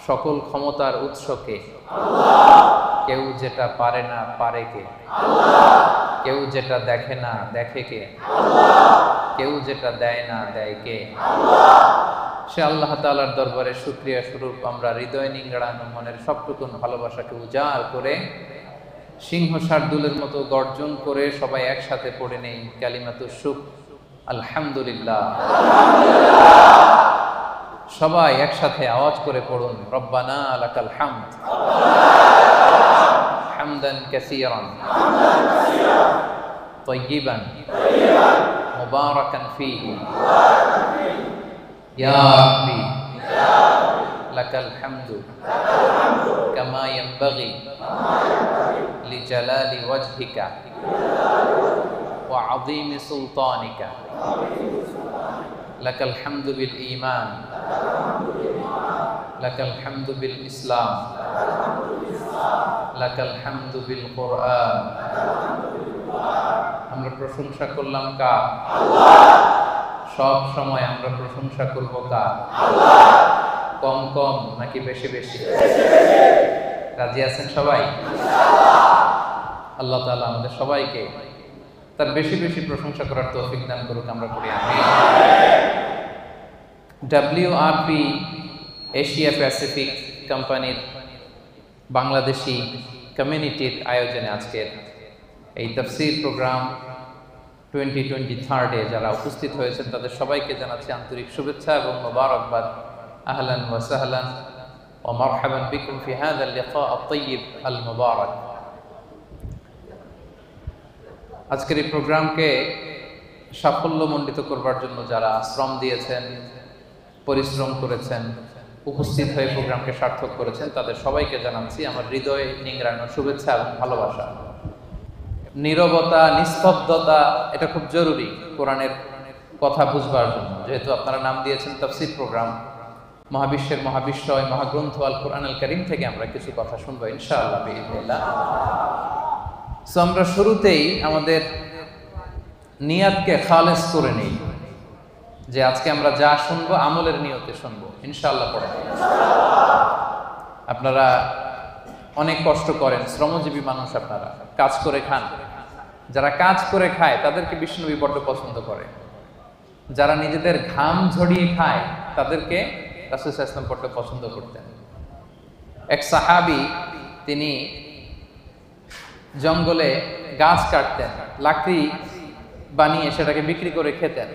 সকল ক্ষমতার উৎসকে কেউ যেটা পারে না পারে কে, কেউ যেটা দেখে না দেখে কে, কেউ যেটা দেয় না দেয় কে। সে আল্লাহ তাআলার দরবারে শুকরিয়া স্বরূপ আমরা হৃদয় নিংড়ানো মনের সবটুকুন ভালোবাসাকে উজাড় করে সিংহ শার্দুলের মতো গর্জন করে সবাই একসাথে পড়ে নেই কালিমাতুশ শুকর, আলহামদুলিল্লাহ। সবাই একসাথে আওয়াজ করে পড়ুন, রব্বানা লাকাল হামদ হামদান কাসীরান তাইয়িবান মুবারাকান ফীহি ইয়া রাব্বি লাকাল হামদু কামা ইয়ানবাগি লিজালালি ওয়াজহিকা ওয়া আযীমি সুলতানিকা। লাকাল হামদু বিল ঈমান, লাকাল হামদু বিল ইসলাম, লাকাল হামদু বিল কুরআন। আমরা প্রশংসা করলাম কার? সব সময় আমরা প্রশংসা করব কার? কম কম নাকি বেশি বেশি? রাজি আছেন সবাই? আল্লাহ তাআলা আমাদের সবাইকে তার বেশি বেশি প্রশংসা করার তৌফিক দান করুক, আমরা পড়ি আমিন। WRP এশিয়া প্যাসিফিক কোম্পানির বাংলাদেশি কমিউনিটির আয়োজনে আজকের এই তাফসীর প্রোগ্রাম 2023 যারা উপস্থিত হয়েছেন তাদের সবাইকে জানাচ্ছি আন্তরিক শুভেচ্ছা এবং মোবারকবাদ। আহলান ওয়া সাহলান ওয়া মারহাবান বিকুম ফি হাযা আল-লিকা আত-তাইয়িব আল-মুবারাক। আজকের এই প্রোগ্রামকে সাফল্যমণ্ডিত করবার জন্য যারা শ্রম দিয়েছেন, পরিশ্রম করেছেন, উপস্থিত হয়ে প্রোগ্রামকে সার্থক করেছেন, তাদের সবাইকে জানাচ্ছি আমার হৃদয় নিংড়ানো শুভেচ্ছা এবং ভালোবাসা। নীরবতা, নিস্তব্ধতা এটা খুব জরুরি কোরআনের কথা বুঝবার জন্য। যেহেতু আপনারা নাম দিয়েছেন তাফসীর প্রোগ্রাম, মহাবিশ্বের মহাবিশ্বয় মহাগ্রন্থ আল কোরআন আল কারীম থেকে আমরা কিছু কথা শুনবো ইনশাআল্লাহ বিইذنিল্লাহ। সো আমরা শুরুতেই আমাদের নিয়াতকে খালেস করে নেই যে আজকে আমরা যা শুনবো আমলের নিয়তে শুনবো ইনশাআল্লাহ। পড়ে আপনারা অনেক কষ্ট করেন, শ্রমজীবী মানুষ, আপনারা কাজ করে খান। যারা কাজ করে খায় তাদেরকে বিষ্ণুনবী বড্ড পছন্দ করে। যারা নিজেদের ঘাম ঝরিয়ে খায় তাদেরকে রাসূল সাল্লাল্লাহু আলাইহি ওয়াসাল্লাম বড্ড পছন্দ করতেন। এক সাহাবী তিনি জঙ্গলে গাছ কাটতেন, লাকড়ি বানিয়ে সেটাকে বিক্রি করে খেতেন।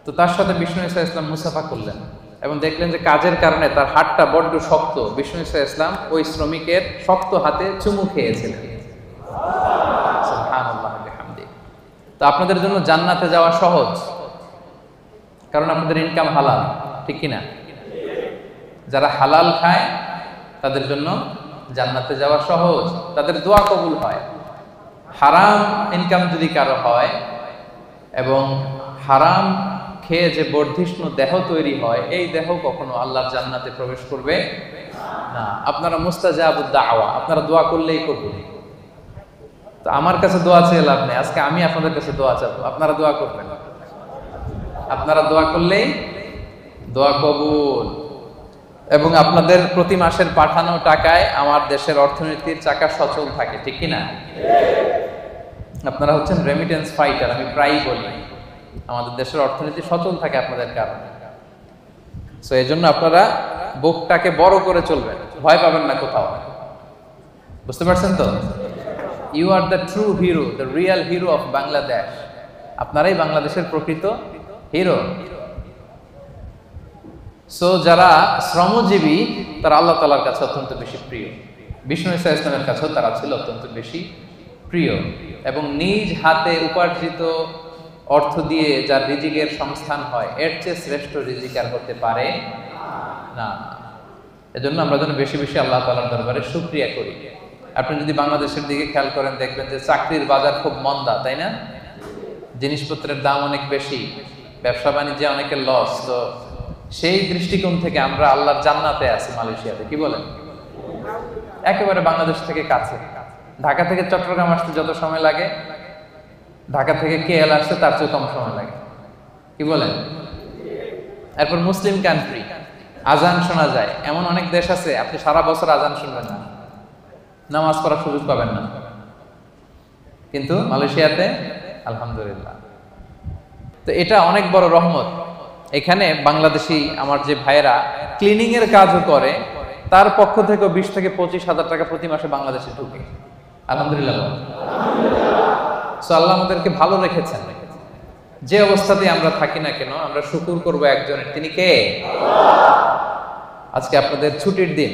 তো তার সাথে বিষ্ণু সাল্লাল্লাহু আলাইহি ওয়াসাল্লাম মুসাফা করলেন এবং দেখলেন যে কাজের কারণে তার হাতটা বড্ড শক্ত। বিষ্ণু সাল্লাল্লাহু আলাইহি ওয়াসাল্লাম ওই শ্রমিকের শক্ত হাতে চুমু খেয়েছিলেন। সুবহানাল্লাহ বিহামদি। তো আপনাদের জন্য জান্নাতে যাওয়া সহজ, কারণ আপনাদের ইনকাম হালাল, ঠিক কিনা? যারা হালাল খায় তাদের জন্য জান্নাতে যাওয়া সহজ, তাদের দোয়া কবুল হয়। হারাম ইনকাম যদি কারো হয় এবং হারাম খেয়ে যে বর্ধিষ্ণু দেহ তৈরি হয়, এই দেহ কখনো আল্লাহর জান্নাতে প্রবেশ করবে না। আপনারা মুস্তাজাবুদ দাওয়া, আপনারা দোয়া করলেই কবুল। তো আমার কাছে দোয়া চেয়ে লাভ নেই, আজকে আমি আপনাদের কাছে দোয়া চাবো, আপনারা দোয়া করবেন। আপনারা দোয়া করলেই দোয়া কবুল। এবং আপনাদের প্রতি মাসের পাঠানো টাকায় আমার দেশের অর্থনীতির চাকা সচল থাকে, ঠিক কিনা? আপনারা হচ্ছেন রেমিটেন্স ফাইটার। আমি প্রায়ই বলি আমাদের দেশের অর্থনীতি সচল থাকে আপনাদের কারণে। সো এই জন্য আপনারা বুকটাকে বড় করে চলবেন, ভয় পাবেন না কোথাও। বুঝতে পারছেন তো? You are the true hero, the real hero of Bangladesh. আপনারাই বাংলাদেশের প্রকৃত হিরো। সো যারা শ্রমজীবী তারা আল্লাহ তাআলার কাছে অত্যন্ত বেশি প্রিয়। বিষ্ণু সাল্লাল্লাহু আলাইহি ওয়াসাল্লামের কাছেও তারা ছিল অত্যন্ত বেশি প্রিয়। এবং নিজ হাতে উপার্জিত অর্থ দিয়ে যার রিজিকের সংস্থান হয়, এর চেয়ে শ্রেষ্ঠ রিজিক আর হতে পারে না। এজন্য আমরা যেন বেশি বেশি আল্লাহ তাআলার দরবারে শুকরিয়া করি। আপনি যদি বাংলাদেশের দিকে খেয়াল করেন দেখবেন যে চাকরির বাজার খুব মন্দা, তাই না? জিনিসপত্রের দাম অনেক বেশি, ব্যবসা বাণিজ্যে অনেকের লস। তো সেই দৃষ্টিকোণ থেকে আমরা আল্লাহর জান্নাতে আছি মালয়েশিয়াতে, কি বলেন? একেবারে বাংলাদেশ থেকে কাছে। ঢাকা থেকে চট্টগ্রাম আসতে যত সময় লাগে, ঢাকা থেকে KL আসতে তার চেয়ে কম সময় লাগে, কি বলেন? এরপর মুসলিম কান্ট্রি, আজান শোনা যায়, এমন অনেক দেশ আছে আপনি সারা বছর আজান শুনবেন না, নামাজ পড়ার সুযোগ পাবেন না। কিন্তু মালয়েশিয়াতে আলহামদুলিল্লাহ। তো এটা অনেক বড় রহমত। এখানে বাংলাদেশি আমার যে ভাইয়েরা ক্লিনিং এর কাজও করে, তার পক্ষ থেকে 20 থেকে 25,000 টাকা প্রতি মাসে বাংলাদেশে ঢুকে। আলহামদুলিল্লাহ। সো আল্লাহ আমাদেরকে ভালো রেখেছেন। যে অবস্থাতে আমরা থাকি না কেন, আমরা শুকর করব একজনের, তিনি কে? আজকে আপনাদের ছুটির দিন।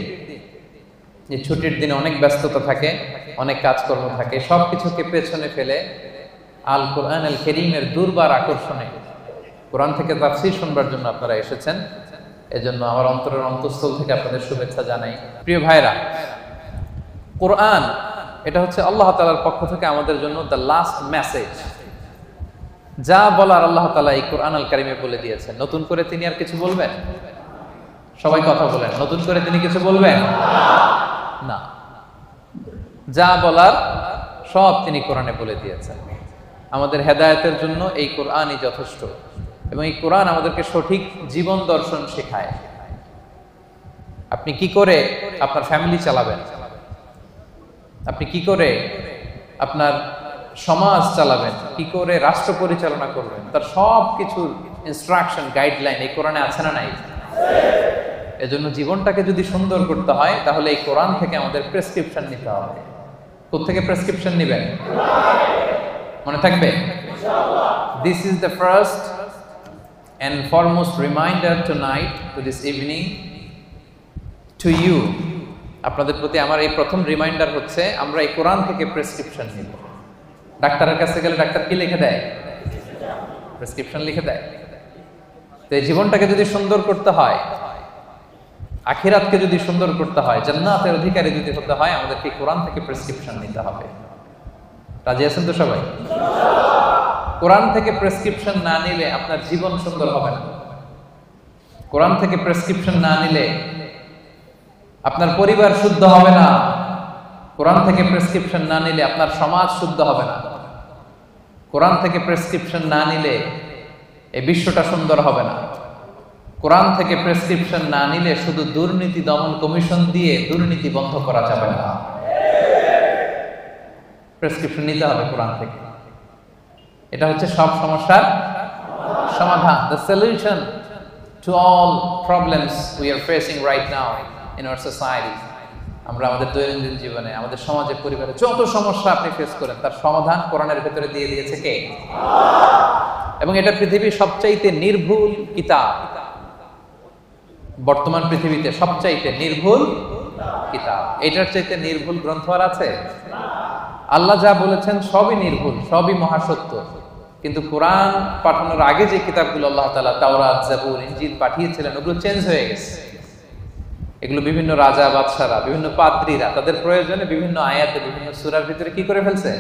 এই ছুটির দিনে অনেক ব্যস্ততা থাকে, অনেক কাজকর্ম থাকে, সবকিছুকে পেছনে ফেলে আল কোরআন আল কারীমের দুর্বার আকর্ষণে কোরআন থেকে তাফসীর শুনবার জন্য আপনারা এসেছেন। এজন্য আমার অন্তরের অন্তঃস্থল থেকে আপনাদের শুভেচ্ছা জানাই। প্রিয় ভাইরা, কোরআন এটা হচ্ছে আল্লাহ তাআলার পক্ষ থেকে আমাদের জন্য দ্য লাস্ট মেসেজ। যা বলার আল্লাহ তাআলা এই কোরআন আল কারীমে বলে দিয়েছেন। নতুন করে তিনি আর কিছু বলবেন? সবাই কথা বলেন, নতুন করে তিনি কিছু বলবেন না। যা বলার সব তিনি কোরআনে বলে দিয়েছেন। আমাদের হেদায়েতের জন্য এই কোরআনই যথেষ্ট, এবং এই কোরআন আমাদেরকে সঠিক জীবন দর্শন শেখায়। আপনি কি করে আপনার ফ্যামিলি চালাবেন, আপনি কি করে আপনার সমাজ চালাবেন, কি করে রাষ্ট্র পরিচালনা করবেন, তার সব কিছুর ইনস্ট্রাকশন, গাইডলাইন এই কোরআনে আছে না নাই? এজন্য জীবনটাকে যদি সুন্দর করতে হয়, তাহলে এই কোরআন থেকে আমাদের প্রেসক্রিপশন নিতে হবে। কোত্থেকে প্রেসক্রিপশন নেবেন? মনে থাকবে? This is the first and foremost reminder tonight, to this evening, to you. আপনাদের প্রতি আমার এই প্রথম রিমাইন্ডার হচ্ছে, আমরা এই কোরআন থেকে প্রেসক্রিপশন নিব। ডাক্তারের কাছে গেলে ডাক্তার কি লিখে দেয়? প্রেসক্রিপশন লিখে দেয়। তো এই জীবনটাকে যদি সুন্দর করতে হয়, আখিরাতকে যদি সুন্দর করতে হয়, জান্নাতের অধিকারী যদি হতে হয়, আমাদেরকে কোরআন থেকে প্রেসক্রিপশন নিতে হবে। রাজি আছেন তো সবাই? কোরআন থেকে প্রেসক্রিপশন না নিলে আপনার জীবন সুন্দর হবে না। কোরআন থেকে প্রেসক্রিপশন না নিলে আপনার পরিবার শুদ্ধ হবে না। কোরআন থেকে প্রেসক্রিপশন না নিলে আপনার সমাজ শুদ্ধ হবে না। কোরআন থেকে প্রেসক্রিপশন না নিলে এই বিশ্বটা সুন্দর হবে না। কোরআন থেকে প্রেসক্রিপশন না নিলে শুধু দুর্নীতি দমন কমিশন দিয়ে দুর্নীতি বন্ধ করা যাবে না। প্রেসক্রিপশন নিতে হবে কোরআন থেকে। এটা হচ্ছে সব সমস্যার সমাধান, the solution to all problems we are facing right now in our society. আমরা আমাদের দৈনন্দিন জীবনে, আমাদের সমাজে, পরিবারে যত সমস্যা আপনি ফেস করেন, তার সমাধান কোরআনের ভেতরে দিয়ে দিয়েছে কে? এবং এটা পৃথিবীর সবচাইতে নির্ভুল কিতাব। বর্তমান পৃথিবীতে সবচাইতে নির্ভুল কিতাব। এটার চাইতে নির্ভুল গ্রন্থ আর আছে? আল্লাহ যা বলেছেন সবই নির্ভুল, সবই মহাসত্য। কিন্তু কোরআন পাঠানোর আগে যে কিতাবগুলো আল্লাহ তাআলা তাওরাত, জাবুর, ইনজিল পাঠিয়েছিলেন, ওগুলো চেঞ্জ হয়ে গেছে। এগুলো বিভিন্ন রাজা বাদশারা, বিভিন্ন পাদ্রীরা তাদের প্রয়োজনে বিভিন্ন আয়াতে, বিভিন্ন সূরার ভিতরে কি করে ফেলছে?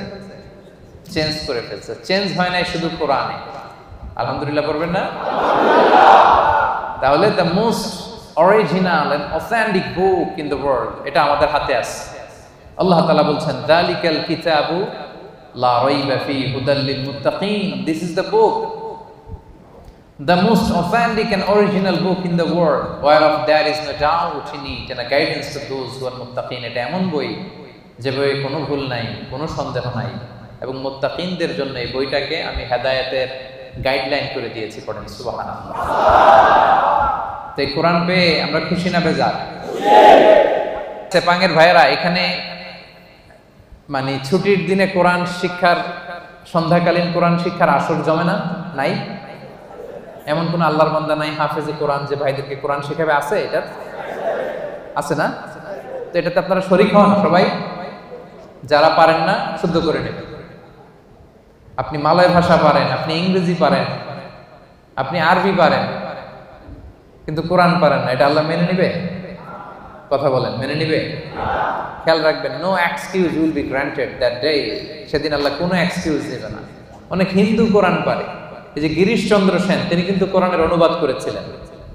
চেঞ্জ করে ফেলছে। চেঞ্জ হয় নাই শুধু কোরআনে। আলহামদুলিল্লাহ পড়বেন না? তাহলে the most original and authentic book in the world এটা আমাদের হাতে আছে। আল্লাহ তাআলা বলছেন, যালিকাল কিতাবু লা রাইবা ফীহি হুদাল লিল মুত্তাকিন। This is the book, the most authentic and original book in the world, whereof there is no doubt in it, and a guidance to those who are muttaqin. এটা এমন বই যে বইয়ে কোনো ভুল নাই, কোনো সন্দেহ নাই, এবং মুত্তাকিনদের জন্য এই বইটাকে আমি হেদায়েতের গাইডলাইন করে দিয়েছি। পড়েন সুবহানাল্লাহ। তো এই কোরআন পেয়ে আমরা খুশি না বেজার? চেপাঙের ভাইয়েরা, এখানে মানে ছুটির দিনে কোরআন শিক্ষার, সন্ধ্যাকালীন কোরআন শিক্ষার আসর জমে না? নাই? এমন কোন আল্লাহর বান্দা নাই হাফেজে কোরআন যে ভাইদেরকে কোরআন শেখাবে? আছে? এটা আছে না? তো এটাতে আপনারা শরীক হন সবাই। যারা পারেন না শুদ্ধ করে নেবেন। আপনি মালয় ভাষা পারেন, আপনি ইংরেজি পারেন, আপনি আরবি পারেন, কিন্তু কোরআন পারেন না, এটা আল্লাহ মেনে নিবে? কথা বলেন, মেনে নিবে? খেয়াল রাখবেন, no excuse will be granted that day. সেদিন আল্লাহ কোনো এক্সকিউজ দেবে না। অনেক হিন্দু কোরআন পারে। এই যে গিরিশচন্দ্র সেন, তিনি কিন্তু কোরআনের অনুবাদ করেছিলেন।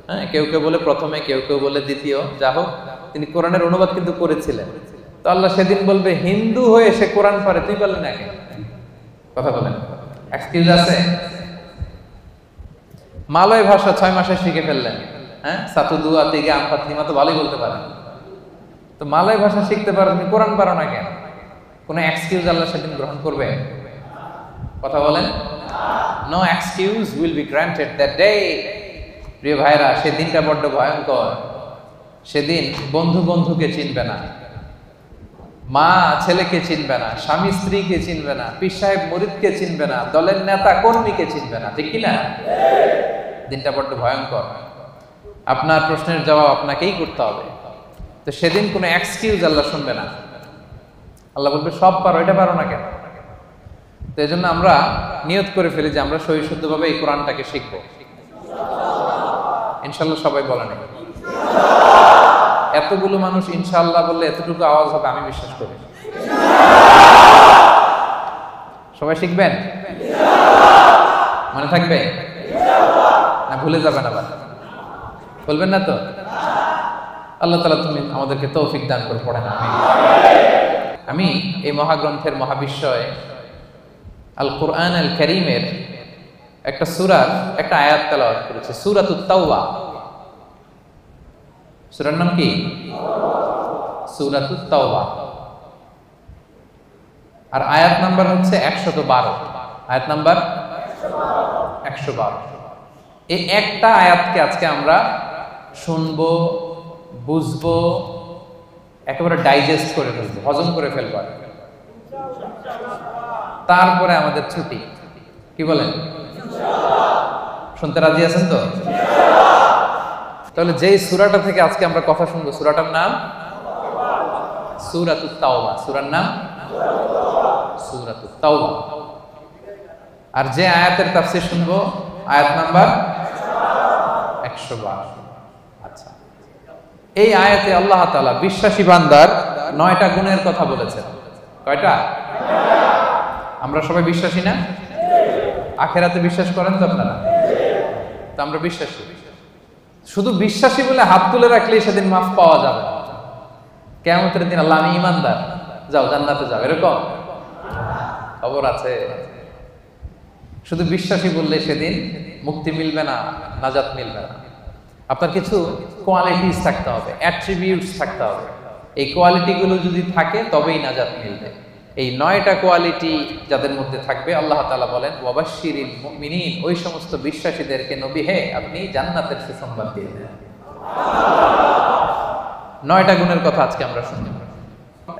হ্যাঁ, কেউ কেউ বলে প্রথমে, কেউ কেউ বলে দ্বিতীয়, যা হোক তিনি কোরআনের অনুবাদ কিন্তু করেছিলেন। তো আল্লাহ সেদিন বলবে, হিন্দু হয়ে সে কোরআন পারে, তুই পারলি না কেন? কথা বলেন, এক্সকিউজ আছে? মালয় ভাষা 6 মাসে শিখে ফেললেন, হ্যাঁ, সাতুদুয়া থেকে আমফাতিমা তো ভালোই বলতে পারেন, তো মালয় ভাষা শিখতে পারো, তুমি কোরআন পারো না কেন? কোনো এক্সকিউজ আল্লাহ সেদিন গ্রহণ করবে? কথা বলেন, no excuse will be granted that day. প্রিয় ভাইরা, সেদিনটা বড্ড ভয়ঙ্কর। সেদিন বন্ধু বন্ধুকে চিনবে না, মা ছেলেকে চিনবে না, স্বামী স্ত্রীকে চিনবে না, পীর সাহেব মুরিদকে চিনবে না, দলের নেতা কর্মীকে চিনবে না, ঠিক কিনা? দিনটা বড্ড ভয়ঙ্কর। আপনার প্রশ্নের জবাব আপনাকেই করতে হবে। তো সেদিন কোনো এক্সকিউজ আল্লাহ শুনবে না। আল্লাহ বলবে সব পারো, এটা পারো না কেন? তো এই জন্য আমরা নিয়ত করে ফেলি যে আমরা সহি শুদ্ধভাবে এই কোরআনটাকে শিখবো। ইনশাল্লাহ সবাই বলে নেই। এতগুলো মানুষ ইনশাআল্লাহ বললে এতটুকু আওয়াজ হবে, আমি বিশ্বাস করি। সবাই শিখবেন? মনে থাকবে না ভুলে যাবেন আবার? বলবেন না তো? আল্লাহ তাআলা তুমি আমাদেরকে তৌফিক দান করে পড়েন। আমি এই মহাগ্রন্থের মহাবিশ্বয় আল কোরআন আল কারীমের একটা সূরার একটা আয়াত তেলাওয়াত করেছি, সূরাতুত তাওবা। সূরার নাম কি? সূরাতুত তাওবা। আর আয়াত নাম্বার হচ্ছে 112। আয়াত নাম্বার 112। এই একটা আয়াতকে আজকে আমরা শুনবো, বুঝবো, একেবারে ডাইজেস্ট করে ফেলবো, হজম করে ফেলবো। তারপরে আমাদের ছুটি। কি বলেন? শুনতে রাজি আছেন তো? তাহলে যেই সূরাটা থেকে আজকে আমরা কথা শুনবো, সূরাটার নাম সূরাতুত তাওবা। সূরার নাম সূরাতুত তাওবা। আর যে আয়াতের তাফসীর শুনবো, আয়াত নাম্বার 112। আচ্ছা, এই আয়াতে আল্লাহ তাআলা বিশ্বাসী বান্দার 9টা গুণের কথা বলেছেন। কয়টা? আমরা সবাই বিশ্বাসী না? আখিরাতে বিশ্বাস করেন তো আপনারা? তো আমরা বিশ্বাসী। শুধু বিশ্বাসী বলে হাত তুলে রাখলেই সেদিন মাফ পাওয়া যাবে না। কিয়ামতের দিন আল্লাহ আমি ঈমানদার, যাও জান্নাতে যাও, এরকম খবর আছে? শুধু বিশ্বাসী বললে সেদিন মুক্তি মিলবে না, নাজাত মিলবে না। আপনার কিছু কোয়ালিটিস থাকতে হবে, অ্যাট্রিবিউটস থাকতে হবে। এই কোয়ালিটিগুলো যদি থাকে তবেই নাজাত মিলবে। এই 9টা কোয়ালিটি যাদের মধ্যে থাকবে, আল্লাহ তাআলা বলেন ওয়াবাশশিরিল মুমিনিন, ওই সমস্ত বিশ্বাসীদেরকে নবী হে আপনি জান্নাতের সুসংবাদ দিয়ে দেন। 9টা গুণের কথা আজকে আমরা শুনব।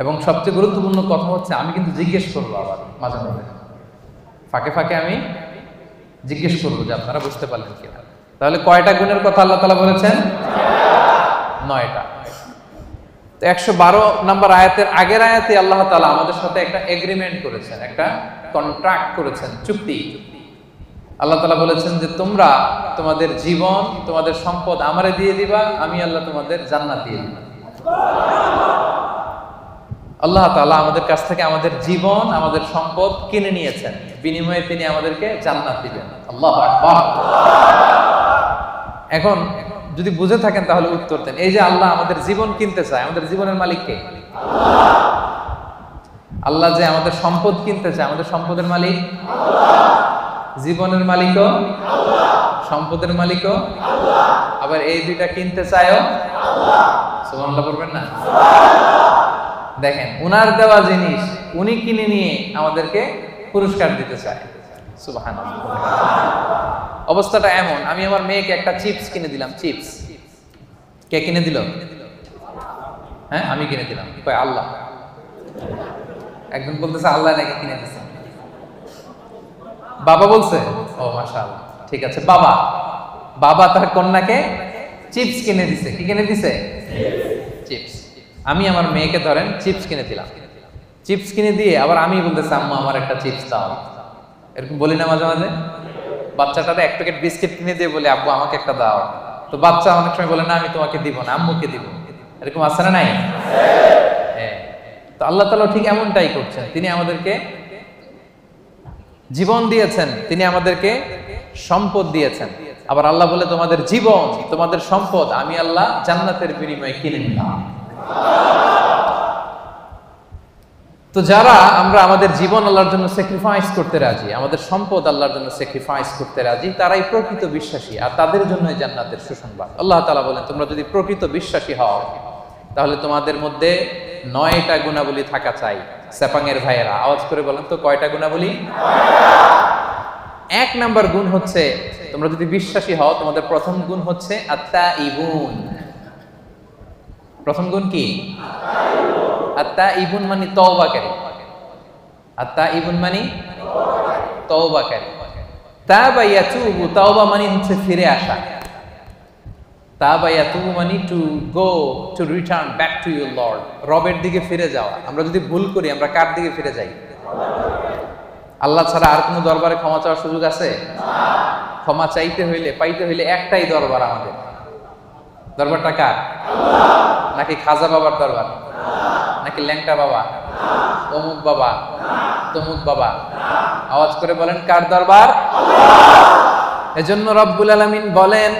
এবং সবচেয়ে গুরুত্বপূর্ণ কথা হচ্ছে, আমি কিন্তু জিজ্ঞেস করবো আবার মাঝে মাঝে, ফাঁকে ফাঁকে আমি জিজ্ঞেস করবো যে আপনারা বুঝতে পারলেন কিনা। তাহলে কয়টা গুণের কথা আল্লাহ তাআলা বলেছেন? 9টা। তো 112 নম্বর আয়াতের আগের আয়াতে আল্লাহ তাআলা আমাদের সাথে একটা এগ্রিমেন্ট করেছেন, একটা কন্ট্রাক্ট করেছেন, চুক্তি। আল্লাহ তাআলা বলেছেন যে তোমরা তোমাদের জীবন, তোমাদের সম্পদ আমারে দিয়ে দিবা, আমি আল্লাহ তোমাদের জান্নাত দিয়ে দিব। আল্লাহ তাআলা আমাদের কাছ থেকে আমাদের জীবন, আমাদের সম্পদ কিনে নিয়েছেন, বিনিময়ে তিনি আমাদেরকে জান্নাত দিবেন। আল্লাহু আকবার। এখন যদি বুঝে থাকেন তাহলে উত্তর দেন। এই যে আল্লাহ আমাদের জীবন কিনতে চায়, আমাদের জীবনের মালিক কে? আল্লাহ। যে আমাদের সম্পদ কিনতে চায়, আমাদের সম্পদের মালিক আল্লাহ। জীবনের মালিকও আল্লাহ, সম্পদের মালিকও আল্লাহ। আবার এই দুইটা কিনতে চায়ও আল্লাহ। সুবহানাল্লাহ বলবেন না? দেখেন, উনার দেওয়া জিনিস উনি কিনে নিয়ে আমাদেরকে পুরস্কার দিতে চায়। সুবহানাল্লাহ। অবস্থাটা এমন, আমি আমার মেয়েকে একটা চিপস কিনে দিলাম। চিপস কে কিনে দিল? হ্যাঁ, আমি কিনে দিলাম। কয় আল্লাহ। একজন বলতেছে আল্লাহ নাকি কিনে দিছে। বাবা বলছে, ও মাশাআল্লাহ, ঠিক আছে। বাবা বাবা তার কন্যাকে চিপস কিনে দিছে। কি কিনে দিছে? চিপস। আমি আমার মেয়েকে ধরেন চিপস কিনে দিলাম। চিপস কিনে দিয়ে আবার আমি বলতেছি আম্মু আমার একটা চিপস দাও। এরকম বলি না মাঝে মাঝে? বাচ্চাটাতে এক প্যাকেট বিস্কিট কিনে দিয়ে বলে আব্বু আমাকে একটা দাও। তো বাচ্চা অনেক সময় বলে না আমি তোমাকে দিব না, আম্মুকে দিব। এরকম আছে না নাই? হ্যাঁ। তো আল্লাহ তাআলা ঠিক এমনটাই করছেন। তিনি আমাদেরকে জীবন দিয়েছেন, তিনি আমাদেরকে সম্পদ দিয়েছেন। আবার আল্লাহ বলে তোমাদের জীবন, তোমাদের সম্পদ আমি আল্লাহ জান্নাতের বিনিময়ে কিনে নিলাম। তো যারা আমরা আমাদের জীবন আল্লাহর জন্য স্যাক্রিফাইস করতে রাজি, আমাদের সম্পদ আল্লাহর জন্য স্যাক্রিফাইস করতে রাজি, তারাই প্রকৃত বিশ্বাসী, আর তাদের জন্যই জান্নাতের সুসংবাদ। আল্লাহ তাআলা বলেন, তোমরা যদি প্রকৃত বিশ্বাসী হও তাহলে তোমাদের মধ্যে 9টা গুণাবলী থাকা চাই। সেপাংয়ের ভাইয়েরা আওয়াজ করে বলেন তো, কয়টা গুণাবলী? 1 নাম্বার গুণ হচ্ছে, তোমরা যদি বিশ্বাসী হও তোমাদের প্রথম গুণ হচ্ছে আত্তাইবুন। প্রথম গুণ কি? আত্তাইবুন মানে তওবাকারী। আত্তাইবুন মানে তওবাকারী। তাবা ইয়াতুবু, তওবা মানে হচ্ছে ফিরে আসা। তাবা ইয়াতুবু মানে to go, to return back to your Lord, রবের দিকে ফিরে যাওয়া। আমরা যদি ভুল করি আমরা কার দিকে ফিরে যাই? আল্লাহ ছাড়া আর কোনো দরবারে ক্ষমা চাওয়ার সুযোগ আছে? ক্ষমা চাইতে হইলে, পাইতে হইলে একটাই দরবার আমাদের। দরবারটা কার? নাকি খাজা বাবার দরবার? নাকি ল্যাংটা বাবা, অমুক বাবা, তমুক বাবা? আওয়াজ করে বলেন, কার দরবার? এজন্য রব্বুল আলামিন বলেন,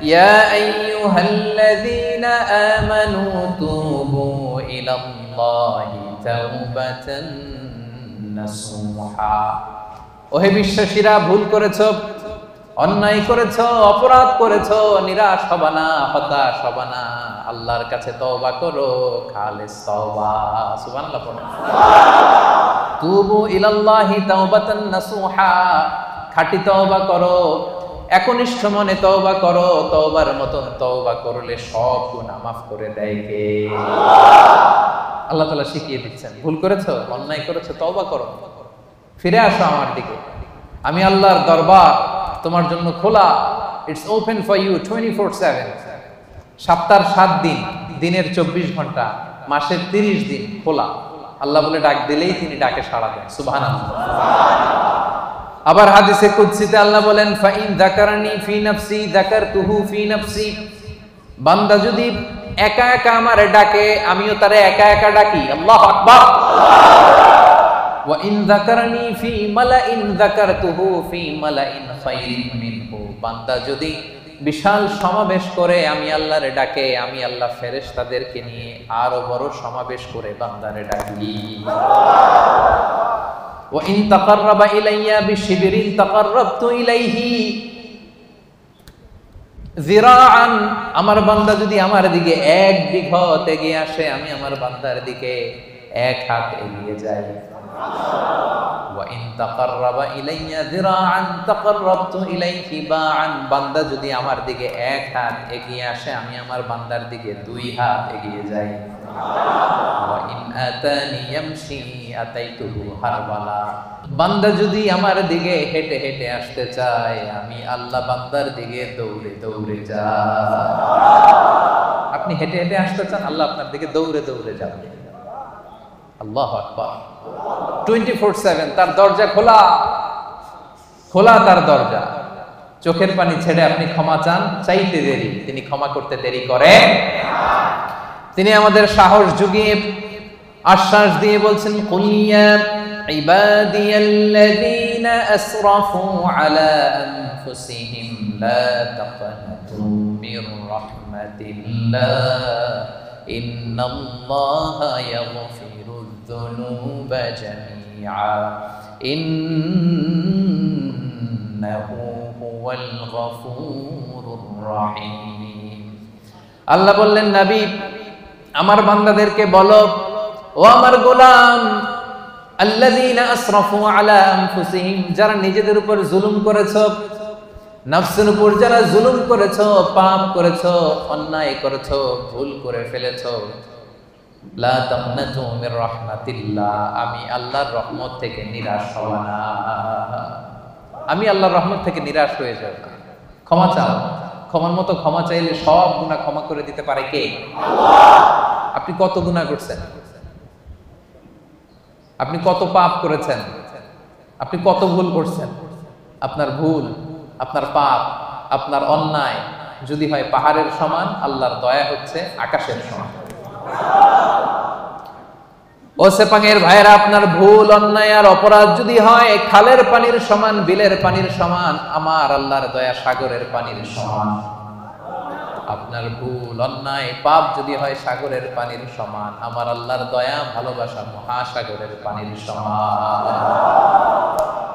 ইয়া আইয়ুহাল্লাযীনা আমানু তুবু ইলাল্লাহি তাওবাতান নাসুহা। ওহে বিশ্বাসীরা, ভুল করেছো, অন্যায় করেছো, অপরাধ করেছো, নিরাশ হবা না, হতাশ হবা না, আল্লাহর কাছে তওবা করো, খালিস তওবা। সুবহানাল্লাহ পড়ো। তুবু ইলাল্লাহি তাওবাতান নাসুহা, খাঁটি তওবা করো, একনিষ্ঠ মনে তওবা করো। তওবার মতন তওবা করলে সব গুনাহ মাফ করে দেয় কে? আল্লাহ তাআলা শিখিয়ে দিচ্ছেন, ভুল করেছো, অন্যায় করেছো, তওবা করো, ফিরে আসো আমার দিকে। আমি আল্লাহর দরবার তোমার জন্য খোলা, ইটস ওপেন ফর ইউ 24/7। সপ্তাহের 7 দিন, দিনের 24 ঘন্টা, মাসের 30 দিন খোলা। আল্লাহ বলে ডাক দিলেই তিনি ডাকে সাড়া দেন। সুবহানাল্লাহ। আবার হাদিসে কুদসিতে আল্লাহ বলেন, ফাইন যাকারানি ফি নাফসি যাকারতুহু ফি নাফসি। বান্দা যদি একা একা আমারে ডাকে, আমিও তারে একা একা ডাকি। আল্লাহু আকবার। ওয়া ইন যাকারানি ফি মালাইন যাকারতুহু ফি মালাইন খায়রিন মিনহু। বান্দা যদি বিশাল সমাবেশ করে আমি আল্লাহরে ডাকে, আমি আল্লাহ ফেরেশতাদেরকে নিয়ে আরো বড় সমাবেশ করে বান্দারে ডাকি। ওয়া ইন তাকাররাবা ইলাইয়া বিশিবরিন তাকাররাবতু ইলাইহি যিরাআন। আমার বান্দা যদি আমার দিকে 1 বিঘত এগিয়ে আসে, আমি আমার বান্দার দিকে 1 হাত এগিয়ে যাই। ওয়া ইন তাকাররাবা ইলাইয়া যিরাআন তাকাররাবতু ইলাইহি বাআন। বান্দা যদি আমার দিকে 1 হাত এগিয়ে আসে, আমি আমার বান্দার দিকে 2 হাত এগিয়ে যাই। ওয়া ইন আতানি ইয়ামশি আতাইতুহু হারবালা। বান্দা যদি আমার দিকে হেঁটে হেঁটে আসতে চায়, আমি আল্লাহ বান্দার দিকে দৌড়ে দৌড়ে যাই। আপনি হেঁটে হেঁটে আসতে চান, আল্লাহ আপনার দিকে দৌড়ে দৌড়ে যাবে। আল্লাহু আকবার। 24/7 তার দরজা খোলা, খোলা তার দরজা। চোখের পানি ছেড়ে আপনি ক্ষমা চান, চাইতে দেরি, তিনি ক্ষমা করতে দেরি করেন। তিনি আমাদের সাহস জুগিয়ে আশ্বাস দিয়ে বলছেন, কুল ইয়া ইবাদিয়াল্লাযীনা আসরাফু আলা আনফুসিহিম লা তাকনাতু মির রাহমাতিল্লাহ ইন্নাল্লাহা ইয়াগফিরুয যুনুবা জামিআ ইন্নাহু হুয়াল গফুরুর রহিম। আল্লাহ বললেন, নবী আমার বান্দাদেরকে বলো, ও আমার গোলাম, আল্লাযীনা আসরাফু আলা আনফুসিহিম, যারা নিজেদের উপর জুলুম করেছো, নফসের উপর যারা জুলুম করেছো, পাপ করেছো, অন্যায় করেছো, ভুল করে ফেলেছো, লা তাকনাতু মির রাহমাতিল্লাহ, আমি আল্লাহর রহমত থেকে নিরাশ হব না। আমি আল্লাহর রহমত থেকে নিরাশ হয়ে যাব না। ক্ষমা চাও, ক্ষমার মতো ক্ষমা চাইলে সব গুনাহ ক্ষমা করে দিতে পারে কে? আল্লাহ। আপনি কত গুনাহ করছেন? আপনি কত পাপ করেছেন? আপনি কত ভুল করছেন? আপনার ভুল, আপনার পাপ, আপনার অন্যায় যদি হয় পাহাড়ের সমান, আল্লাহর দয়া হচ্ছে আকাশের সমান। ও সেপাংয়ের ভাইয়েরা, আপনার ভুল, অন্যায় আর অপরাধ যদি হয় খালের পানির সমান, বিলের পানির সমান, আমার আল্লাহর দয়া সাগরের পানির সমান। আপনার ভুল অন্যায় পাপ যদি হয় সাগরের পানির সমান, আমার আল্লাহর দয়া ভালোবাসা মহাসাগরের পানির সমান।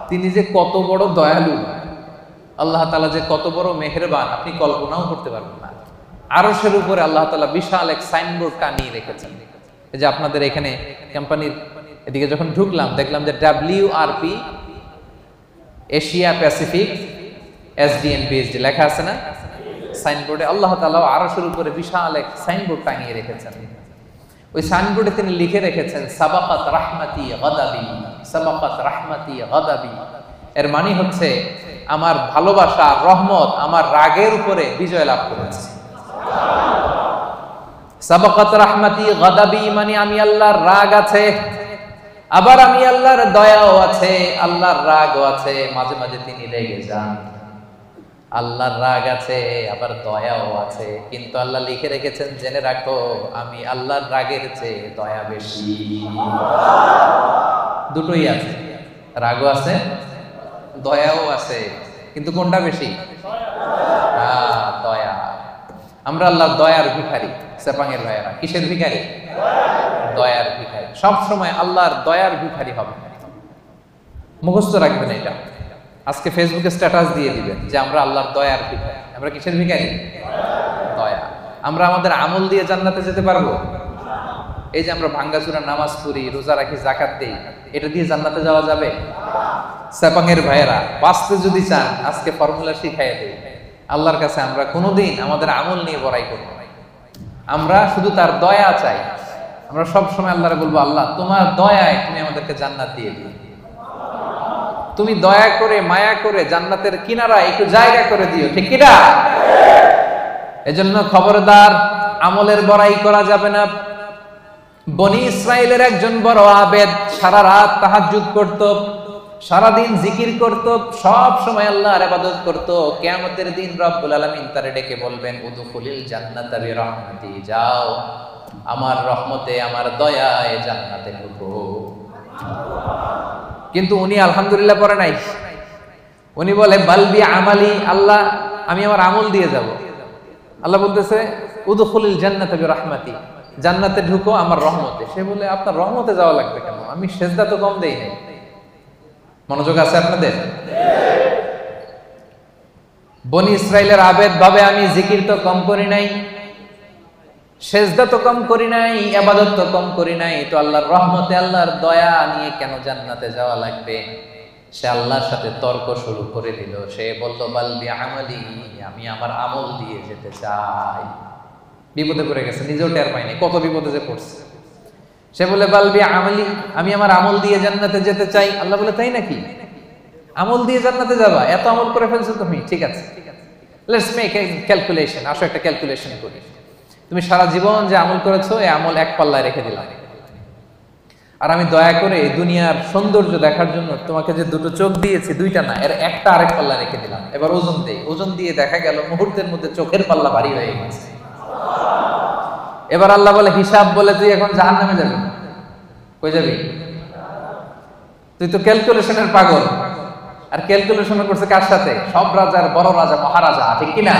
তিনি যে কত বড় দয়ালু, আল্লাহ তাআলা যে কত বড় মেহেরবান, আপনি কল্পনাও করতে পারবেন না। আরশের উপরে আল্লাহ তাআলা বিশাল এক সাইনবোর্ড টানিয়ে রেখেছেন। এই যে আপনাদের এখানে কোম্পানির এদিকে যখন ঢুকলাম দেখলাম যে WRP Asia Pacific SDN PhD লেখা আছে না সাইনবোর্ডে। আল্লাহ তাআলা আরশের উপরে বিশাল এক সাইনবোর্ড টানিয়ে রেখেছেন। ওই সাইনবোর্ডে তিনি লিখে রেখেছেন সাবাকাত রাহমাতি গাদাবি, সাবাকাত রাহমাতি গাদাবি। এর মানে হচ্ছে আমার ভালোবাসা রহমত আমার রাগের উপরে বিজয় লাভ করেছে। সাবাকাত রাহমাতি গাদাবি মানে আমি আল্লাহর রাগ আছে, আবার আমি আল্লাহর দয়াও আছে, আল্লাহর রাগও আছে। মাঝে মাঝে তিনি রেগে যান, আল্লাহর রাগ আছে আবার দয়াও আছে। কিন্তু আল্লাহ লিখে রেখেছেন জেনে রাখো আমি আল্লাহর রাগের চেয়ে দয়া বেশি। দুটোই আছে, রাগও আছে দয়াও আছে, কিন্তু কোনটা বেশি? দয়া। আমরা আল্লাহর দয়ার ভিখারি। সেপাঙের ভাইয়েরা কিসের ভিখারি? দয়ার ভিখারি। সব সময় আল্লাহর দয়ার ভিখারি হবে, মুখস্থ রাখবেন এটা। আজকে ফেসবুকে স্ট্যাটাস দিয়ে দিবেন যে আমরা আল্লাহর দয়ার ভিখারি। আমরা কিসের ভিখারি? দয়া। আমরা আমাদের আমল দিয়ে জান্নাতে যেতে পারবো? এই যে আমরা ভাঙ্গাচুরা নামাজ পড়ি, রোজা রাখি, যাকাত দেই, এটা দিয়ে জান্নাতে যাওয়া যাবে? সেপাঙের ভাইয়েরা বাঁচতে যদি চান আজকে ফর্মুলা শিখাইয়া দেই। আল্লাহর কাছে আমরা কোনোদিন আমাদের আমল নিয়ে বড়াই করব না, আমরা শুধু তার দয়া চাই। আমরা সব সময় আল্লাহরে বলবো আল্লাহ তোমার দয়ায় তুমি আমাদেরকে জান্নাত দিয়ে দিও, তুমি দয়া করে মায়া করে জান্নাতের কিনারা একটু জায়গা করে দিও, ঠিক কি না? এজন্য খবরদার আমলের বড়াই করা যাবে না। বনি ইসরাইলের একজন বড় আবেদ সারা রাত তাহাজ্জুদ করত, সারাদিন জিকির করত, সব সময় আল্লাহর ইবাদত করত। কিয়ামতের দিন রব্বুল আলামিন তারে ডেকে বলবেন উদখুলিল জান্নাতা বিরহমাতি, যাও আমার রহমতে আমার দয়ায় জান্নাতে ঢুকো। কিন্তু উনি আলহামদুলিল্লাহ পড়ে নাই, উনি বলে বালবি আমালি, আল্লাহ আমি আমার আমল দিয়ে যাব। আল্লাহ বলতেছে উদখুলিল জান্নাতা বিরহমাতি, জান্নাতে ঢুকো আমার রহমতে। সে বলে আপনার রহমতে যাওয়া লাগবে কেন? আমি সেজদা তো কম দেই নাই। মনোযোগ আছে আপনাদের? বনি ইসরাইলের আবেদ ভাবে আমি জিকির তো কম করি নাই, সেজদা তো কম করি নাই, ইবাদত তো কম করি নাই, তো আল্লাহর রহমতে আল্লাহর দয়া নিয়ে কেন জান্নাতে যাওয়া লাগবে? সে আল্লাহর সাথে তর্ক শুরু করে দিল। সে বলল বালবি আমালি, আমি আমার আমল দিয়ে যেতে চাই। বিপদে পড়ে গেছে, নিজেও টের পায়নি কত বিপদে যে পড়ছে। সে বলে বালবি আমালি, আমি আমার আমল দিয়ে জান্নাতে যেতে চাই। আল্লাহ বলে তাই নাকি? আমল দিয়ে জান্নাতে যাবা? এত আমল করে ফেলছো তুমি, ঠিক আছে লেটস মেক এ ক্যালকুলেশন। আসো একটা ক্যালকুলেশন করি। তুমি সারা জীবন যে আমল করেছো এই আমল এক পাল্লায় রেখে দিলাম, আর আমি দয়া করে দুনিয়ার সৌন্দর্য দেখার জন্য তোমাকে যে দুটো চোখ দিয়েছি, দুইটা না, এর একটা আরেক পাল্লা রেখে দিলাম। এবার ওজন দেই, ওজন দিয়ে দেখা গেল মুহূর্তের মধ্যে চোখের পাল্লা ভারী হয়ে গেছে। এবার আল্লাহ বলে হিসাব বলে তুই এখন জাহান্নামে যাবি। কই যাবি? তুই তো ক্যালকুলেশনের পাগল। আর ক্যালকুলেশন করছে কার সাথে? সব রাজার বড় রাজা, মহারাজা, ঠিক কিনা?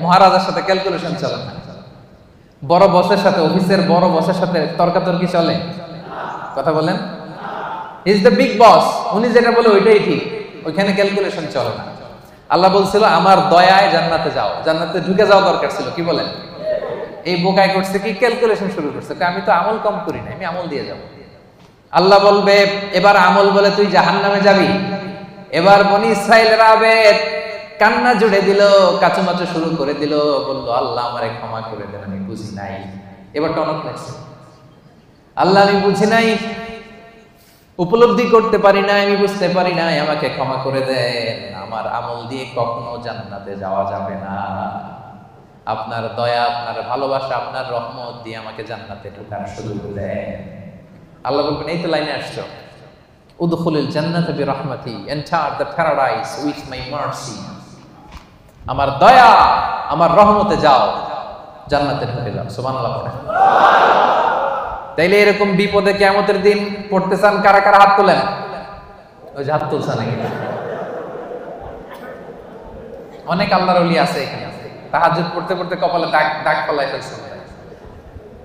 মহারাজার সাথে ক্যালকুলেশন চলে না। বড় বসের সাথে, অফিসের বড় বসের সাথে তর্কাতর্কি চলে? কথা বলেন। ইজ দ্য বিগ বস, উনি যেটা বলে ওইটাই ঠিক, ওইখানে ক্যালকুলেশন চলে না। আল্লাহ বলছিল আমার দয়ায় জান্নাতে যাও, জান্নাতে ঢুকে যাওয়া দরকার ছিল। কি বলেন? এই বোকায় করছে কি? ক্যালকুলেশন শুরু করছে, আমি তো আমল কম করি না, আমি আমল দিয়ে যাব। আল্লাহ বলবে এবার আমল বলে তুই জাহান্নামে যাবি। এবার বনি ইসরাইলের আবেদ কান্না জুড়ে দিল, কাচুমাচু শুরু করে দিল, বলল আল্লাহ আমারে ক্ষমা করে দেন, আমি বুঝি নাই। এবার টনক লাগছে, আল্লাহ আমি বুঝি নাই, উপলব্ধি করতে পারি নাই, আমি বুঝতে পারি নাই, আমাকে ক্ষমা করে দেন। আমার আমল দিয়ে কখনো জান্নাতে যাওয়া যাবে না, আপনার দয়া, আপনার ভালোবাসা, আপনার রহমত দিয়ে আমাকে জান্নাতে ঢোকার সুযোগ দেন। আল্লাহ বলবেন এই তো লাইনে আসছো, উদখুলিল জান্নাতা বিরহমাতি, enter the paradise with my mercy. আমার দয়া, আমার রহমতে যাও, জান্নাতে ঢুকে যাও। সুবহানাল্লাহ পড়ে। তাইলে এরকম বিপদে কিয়ামতের দিন পড়তে চান কারা কারা? হাত তোলেন। ওই যে হাত তুলছে নাকি? অনেক আল্লাহর ওলি আছে এখানে, তাহাজ্জুদ পড়তে পড়তে কপালে দাগ দাগ ফলাই ফেলছেন।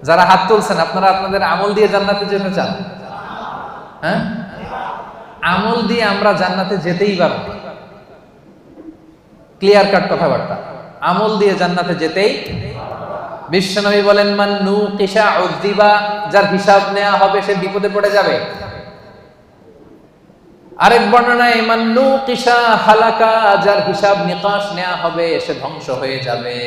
যারা হাত তুলছেন আপনারা আপনাদের আমল দিয়ে জান্নাতে যেতে চান? হ্যাঁ, আমল দিয়ে আমরা জান্নাতে যেতেই পারবো। ক্লিয়ার কাট কথাবার্তা, আমল দিয়ে জান্নাতে যেতেই। বিশ্বনবী বলেন মান নুকিশা উযিবা, যার হিসাব নেওয়া হবে সে বিপদে পড়ে যাবে। আরেক বর্ণনায় মান নুকিশা হালাকা, যার হিসাব নিকাশ নেওয়া হবে সে ধ্বংস হয়ে যাবে।